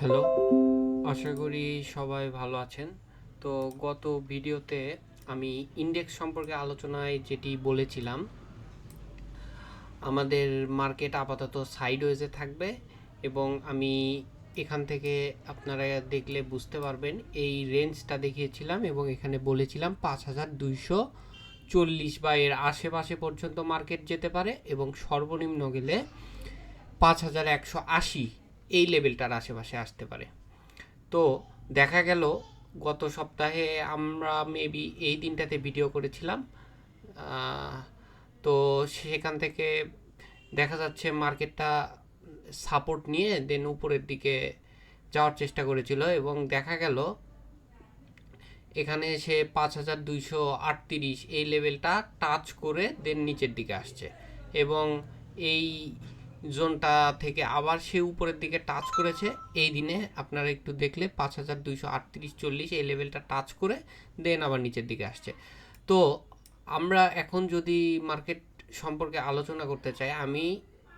Hello, আশা করি সবাই ভালো আছেন। তো গত ভিডিওতে আমি ইন্ডেক্স সম্পর্কে আলোচনায় যেটি বলেছিলাম, আমাদের মার্কেট আপাতত সাইডওয়েজে থাকবে এবং আমি এখান থেকে আপনারা দেখলে বুঝতে পারবেন এই রেঞ্জটা দেখিয়েছিলাম এবং এখানে বলেছিলাম 5240 বা এর আশেপাশে পর্যন্ত মার্কেট যেতে পারে এবং সর্বনিম্ন গেলে 5180 এই লেভেলটার আশেপাশে আসতে পারে। তো দেখা গেল গত সপ্তাহে আমরা মেবি এই দিনটাতে ভিডিও করেছিলাম। আহ, তো সেখান থেকে দেখা যাচ্ছে মার্কেটটা সাপোর্ট নিয়ে দেন উপরের দিকে যাওয়ার চেষ্টা করেছিল এবং দেখা গেল এখানে সে 5238 এই লেভেলটা টাচ করে দেন নিচের দিকে আসছে এবং এই জোনটা থেকে আবার সে উপরের দিকে টাচ করেছে। এই দিনে আপনারা একটু দেখলে 5238-40 এই লেভেলটা টাচ করে দেন আবার নিচের দিকে আসছে। তো আমরা এখন যদি মার্কেট সম্পর্কে আলোচনা করতে চাই,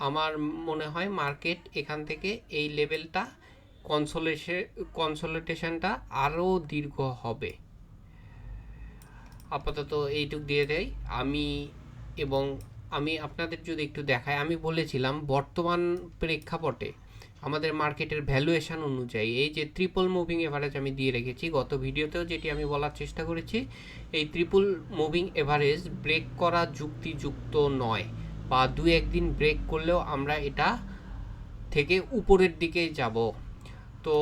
আমার মনে হয় মার্কেট এখান থেকে এই লেভেলটা কনসোলিডেশনটা আরও দীর্ঘ হবে। আপাতত এইটুক দিয়ে দেয় আমি। এবং আমি আপনাদের যদি একটু দেখাই, আমি বলেছিলাম বর্তমান প্রেক্ষাপটে আমাদের মার্কেটের ভ্যালুয়েশন অনুযায়ী এই যে ট্রিপল মুভিং এভারেজ আমি দিয়ে রেখেছি গত ভিডিওতেও, যেটি আমি বলার চেষ্টা করেছি, এই ট্রিপল মুভিং এভারেজ ব্রেক করা যুক্তিযুক্ত নয়, বা দু একদিন ব্রেক করলেও আমরা এটা থেকে উপরের দিকেই যাব। তো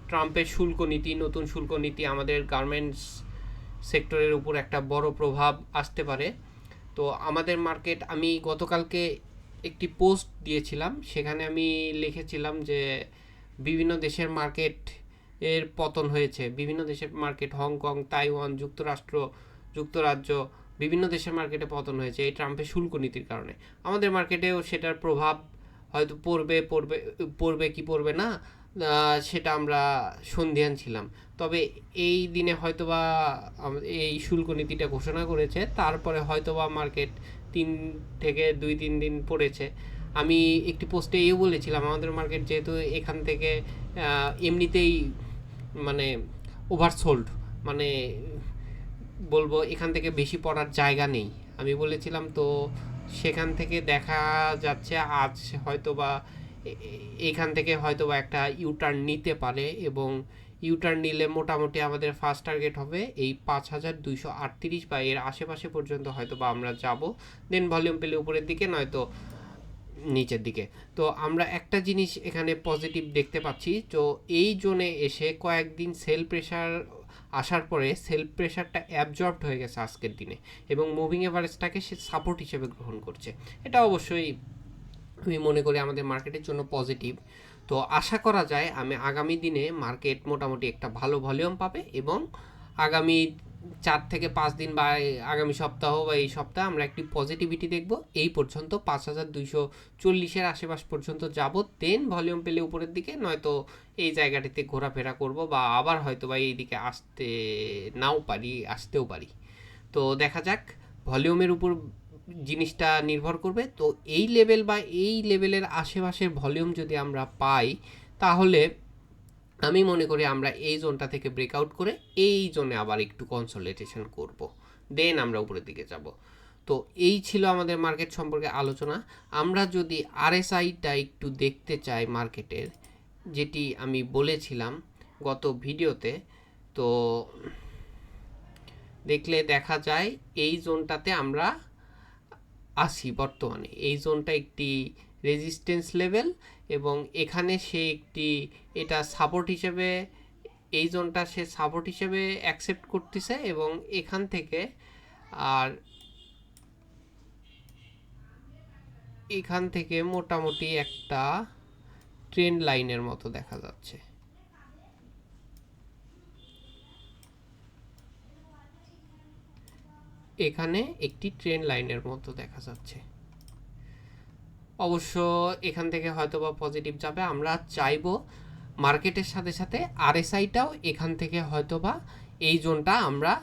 ট্রাম্পের শুল্ক নীতি, নতুন শুল্ক নীতি আমাদের গার্মেন্টস সেক্টরের উপর একটা বড় প্রভাব আসতে পারে। তো আমাদের মার্কেট, আমি গতকালকে একটি পোস্ট দিয়েছিলাম, সেখানে আমি লিখেছিলাম যে বিভিন্ন দেশের মার্কেট এর পতন হয়েছে, বিভিন্ন দেশের মার্কেট, হংকং, তাইওয়ান, যুক্তরাজ্য, বিভিন্ন দেশের মার্কেটে পতন হয়েছে এই ট্রাম্পের শুল্ক নীতির কারণে। আমাদের মার্কেটেও সেটার প্রভাব হয়তো পড়বে কি পড়বে না, সেটা আমরা সন্দিহান ছিলাম। তবে এই দিনে হয়তোবা এই শুল্ক নীতিটা ঘোষণা করেছে, তারপরে হয়তোবা মার্কেট 2-3 দিন পড়েছে। আমি একটি পোস্টে এও বলেছিলাম আমাদের মার্কেট যেহেতু এখান থেকে এমনিতেই মানে ওভারসোল্ড, মানে বলবো এখান থেকে বেশি পড়ার জায়গা নেই, আমি বলেছিলাম। তো সেখান থেকে দেখা যাচ্ছে আজ হয়তোবা এইখান থেকে হয়তোবা একটা ইউটার্ন নিতে পারে এবং ইউটার্ন নিলে মোটামুটি আমাদের ফার্স্ট টার্গেট হবে এই 5238 বা এর আশেপাশে পর্যন্ত হয়তো বা আমরা যাব, দেন ভলিউম পেলে উপরের দিকে, নয়তো নিচের দিকে। তো আমরা একটা জিনিস এখানে পজিটিভ দেখতে পাচ্ছি, তো এই জোনে এসে কয়েকদিন সেল প্রেশার আসার পরে সেল প্রেশারটা অ্যাবজর্বড হয়ে গেছে আজকের দিনে এবং মুভিং এভারেজটাকে সে সাপোর্ট হিসেবে গ্রহণ করছে। এটা অবশ্যই আমি মনে করি আমাদের মার্কেটের জন্য পজিটিভ। তো আশা করা যায় আগামী দিনে মার্কেট মোটামুটি একটা ভালো ভলিউম পাবে এবং আগামী 4 থেকে 5 দিন বা আগামী সপ্তাহ বা এই সপ্তাহে আমরা একটি পজিটিভিটি দেখব। এই পর্যন্ত 5240-এর আশেপাশ পর্যন্ত যাব, দেন ভলিউম পেলে উপরের দিকে, নয়তো এই জায়গাটিতে ঘোরাফেরা করব বা আবার হয়তো বা এই দিকে আসতেও পারি। তো দেখা যাক, ভলিউমের উপর জিনিসটা নির্ভর করবে। তো এই লেভেল বা এই লেভেলের আশেপাশের ভলিউম যদি আমরা পাই, তাহলে আমি মনে করি আমরা এই জোনটা থেকে ব্রেকআউট করে এই জোনে আবার একটু কনসলিডেশন করব, দেন আমরা উপরের দিকে যাব। তো এই ছিল আমাদের মার্কেট সম্পর্কে আলোচনা। আমরা যদি আরএসআইটা একটু দেখতে চাই মার্কেটের, যেটি আমি বলেছিলাম গত ভিডিওতে, তো দেখলে দেখা যায় এই জোনটাতে আমরা আসি বর্তমানে। এই জোনটা একটি রেজিস্ট্যান্স লেভেল এবং এখানে সে এটা সাপোর্ট হিসেবে, এই জোনটা সে সাপোর্ট হিসেবে অ্যাকসেপ্ট করতেছে এবং এখান থেকে আর এখান থেকে মোটামুটি একটা ট্রেন্ড লাইনের মতো দেখা যাচ্ছে। এখানে একটি ট্রেন্ড লাইনের মতো দেখা যাচ্ছে। অবশ্য এখান থেকে হয়তো বা পজিটিভ যাবে, আমরা চাইবো মার্কেটের সাথে সাথে আরএসআইটাও এখান থেকে হয়তো বা এই জোনটা আমরা,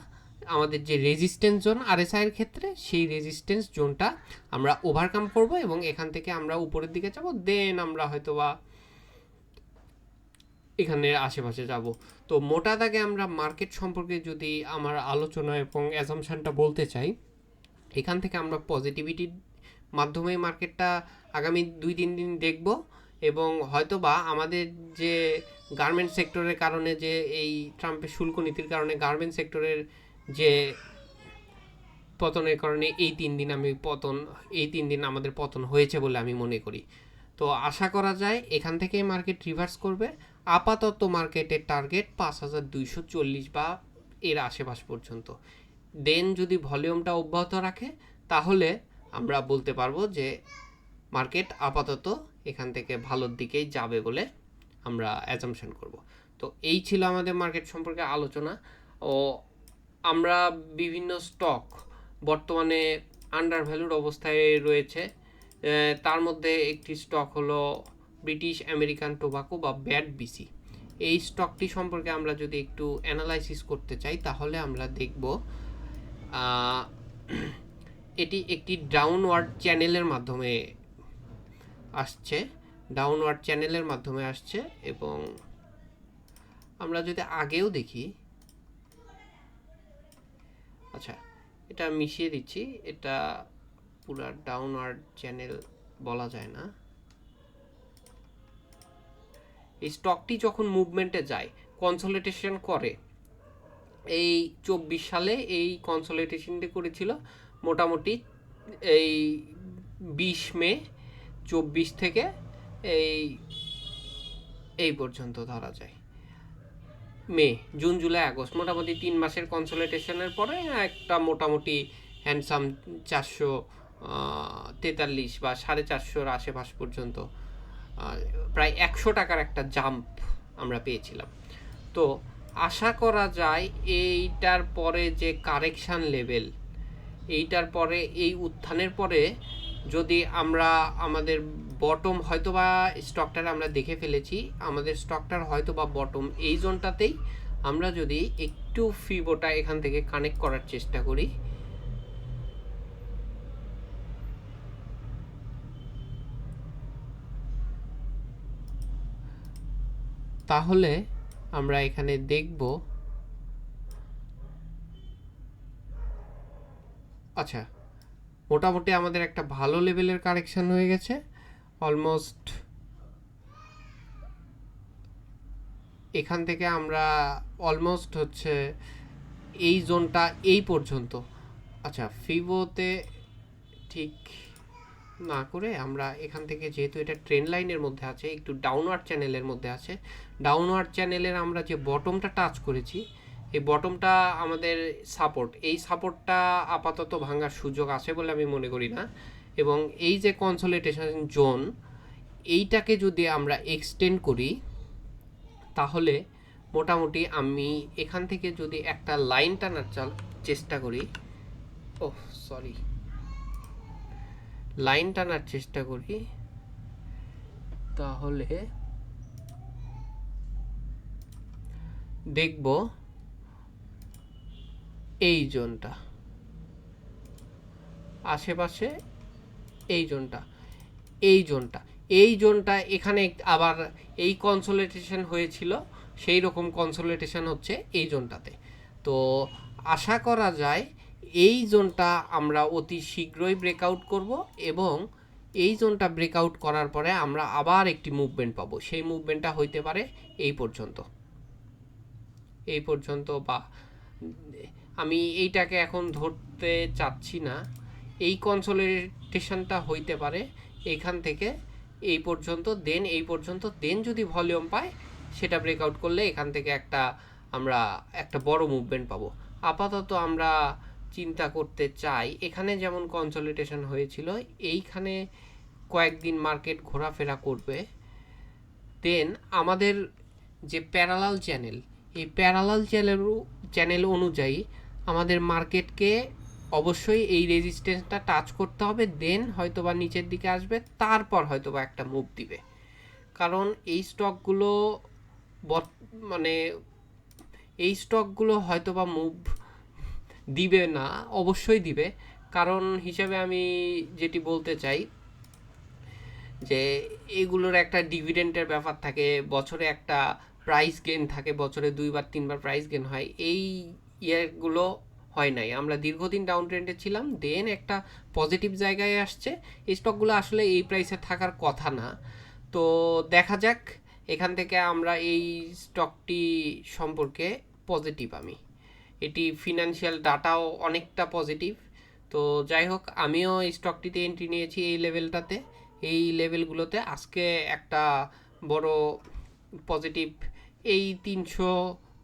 আমাদের যে রেজিস্ট্যান্স জোন আরএসআই এর ক্ষেত্রে, সেই রেজিস্ট্যান্স জোনটা আমরা ওভারকাম করব এবং এখান থেকে আমরা উপরের দিকে যাব, দেন আমরা হয়তো বা এখানে আশেপাশে যাব। তো মোটা দাগে আমরা মার্কেট সম্পর্কে যদি আমার আলোচনা এবং অ্যাজাম্পশনটা বলতে চাই, এখান থেকে আমরা পজিটিভিটির মাধ্যমে মার্কেটটা আগামী 2-3 দিন দেখব, এবং হয়তোবা আমাদের যে গার্মেন্ট সেক্টরের কারণে, যে এই ট্রাম্পের শুল্ক নীতির কারণে গার্মেন্ট সেক্টরের যে পতনের কারণে এই 3 দিন আমাদের পতন হয়েছে বলে আমি মনে করি। তো আশা করা যায় এখান থেকেই মার্কেট রিভার্স করবে। আপাতত মার্কেটের টার্গেট 5240 বা এর আশেপাশ পর্যন্ত। দেন যদি ভলিউমটা অব্যাহত রাখে তাহলে আমরা বলতে পারবো যে মার্কেট আপাতত এখান থেকে ভালোর দিকেই যাবে বলে আমরা অ্যাজাম্পশন করব। তো এই ছিল আমাদের মার্কেট সম্পর্কে আলোচনা। ও আমরা বিভিন্ন স্টক বর্তমানে আন্ডার ভ্যালুড অবস্থায় রয়েছে। তার মধ্যে একটি স্টক হলো ব্রিটিশ আমেরিকান টোবাকো বা ব্যাড বিসি। এই স্টকটি সম্পর্কে আমরা যদি একটু অ্যানালাইসিস করতে চাই তাহলে আমরা দেখব এটি একটি ডাউনওয়ার্ড চ্যানেলের মাধ্যমে আসছে এবং আমরা যদি আগেও দেখি, আচ্ছা এটা মিশিয়ে দিচ্ছি, এটা পুরা ডাউনওয়ার্ড চ্যানেল বলা যায় না। এই স্টকটি যখন মুভমেন্টে যায়, কনসলিডেশন করে, এই 24 সালে এই কনসলিডেশনটি করেছিল মোটামুটি এই 20 মে 24 থেকে এই পর্যন্ত ধরা যায়। মে, জুন, জুলাই, আগস্ট, মোটামুটি 3 মাসের কনসলিডেশনের পরে একটা মোটামুটি হ্যান্ডসাম 443 বা 450 আশেপাশ পর্যন্ত প্রায় 100 টাকার একটা জাম্প আমরা পেয়েছিলাম। তো আশা করা যায় এইটার পরে যে কারেকশান লেভেল, এইটার পরে এই উত্থানের পরে যদি আমরা আমাদের বটম হয়তোবা স্টকটার আমরা দেখে ফেলেছি, আমাদের স্টকটার হয়তোবা বটম এই জোনটাতেই, আমরা যদি একটু ফিবোটা এখান থেকে কানেক্ট করার চেষ্টা করি, তাহলে আমরা এখানে দেখব, আচ্ছা মোটামুটি আমাদের একটা ভালো লেভেলের কারেকশন হয়ে গেছে। অলমোস্ট এখান থেকে আমরা অলমোস্ট হচ্ছে এই জোনটা এই পর্যন্ত, আচ্ছা ফিবোতে ঠিক না করে আমরা এখান থেকে, যেহেতু এটা ট্রেন্ড লাইনের মধ্যে আছে, একটু ডাউনওয়ার্ড চ্যানেলের মধ্যে আছে, ডাউনওয়ার্ড চ্যানেলের আমরা যে বটমটা টাচ করেছি, এই বটমটা আমাদের সাপোর্ট, এই সাপোর্টটা আপাতত ভাঙার সুযোগ আছে বলে আমি মনে করি না। এবং এই যে কনসলিডেশন জোন, এইটাকে যদি আমরা এক্সটেন্ড করি তাহলে মোটামুটি আমি এখান থেকে যদি একটা লাইন টানার চেষ্টা করি, তাহলে দেখব এই জোনটা আশেপাশে, এই জোনটা এখানে আবার এই কনসলিডেশন হয়েছিল, সেই রকম কনসলিডেশন হচ্ছে এই জোনটাতে। তো আশা করা যায় এই জোনটা আমরা অতি শীঘ্রই ব্রেকআউট করব, এবং এই জোনটা ব্রেকআউট করার পরে আমরা আবার একটি মুভমেন্ট পাবো। সেই মুভমেন্টটা হইতে পারে এই পর্যন্ত বা আমি এইটাকে এখন ধরতে চাচ্ছি না, এই কনসলিডেশনটা হইতে পারে এইখান থেকে এই পর্যন্ত, দেন যদি ভলিউম পায় সেটা ব্রেকআউট করলে এখান থেকে আমরা একটা বড় মুভমেন্ট পাবো। আপাতত আমরা চিন্তা করতে চাই, এখানে যেমন কনসলিডেশন হয়েছিল, এইখানে কয়েকদিন মার্কেট ঘোরাফেরা করবে, দেন আমাদের যে প্যারালাল চ্যানেল, এই প্যারালাল চ্যানেল অনুযায়ী আমাদের মার্কেটকে অবশ্যই এই রেজিস্ট্যান্সটা টাচ করতে হবে, দেন হয়তোবা নিচের দিকে আসবে, তারপর হয়তোবা একটা মুভ দিবে। কারণ এই স্টকগুলো হয়তোবা মুভ দিবে না, অবশ্যই দিবে। কারণ হিসাবে আমি যেটি বলতে চাই যে এগুলোর একটা ডিভিডেন্টের ব্যাপার থাকে, বছরে একটা প্রাইস গেন থাকে, বছরে 2 বা 3 বার প্রাইস গেন হয়, এই ইয়ারগুলো হয় নাই। আমরা দীর্ঘদিন ডাউন ট্রেন্ডে ছিলাম, দেন একটা পজিটিভ জায়গায় আসছে। এই স্টকগুলো আসলে এই প্রাইসে থাকার কথা না। তো দেখা যাক, এখান থেকে আমরা এই স্টকটি সম্পর্কে পজিটিভ আমি, এটি ফিনান্সিয়াল ডাটাও অনেকটা পজিটিভ। তো যাই হোক, আমিও এই স্টকটিতে এন্ট্রি নিয়েছি এই লেভেলটাতে, এই লেভেলগুলোতে আজকে একটা বড় পজিটিভ, এই 300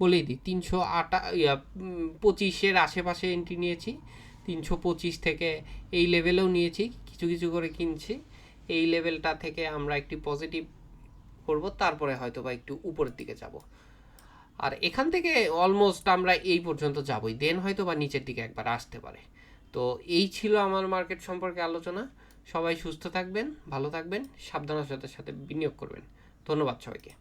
বলেই দিই, 325-এর আশেপাশে এন্ট্রি নিয়েছি। 325 থেকে এই লেভেলেও নিয়েছি, কিছু কিছু করে কিনছি। এই লেভেলটা থেকে আমরা একটি পজিটিভ করব, তারপরে হয়তো বা একটু উপরের দিকে যাব। আর এখান থেকে অলমোস্ট আমরা এই পর্যন্ত যাবই, দেন হয়তো বা নিচের দিকে একবার আসতে পারে। তো এই ছিল আমার মার্কেট সম্পর্কে আলোচনা। সবাই সুস্থ থাকবেন, ভালো থাকবেন, সাবধানতার সাথে সাথে বিনিয়োগ করবেন। ধন্যবাদ সবাইকে।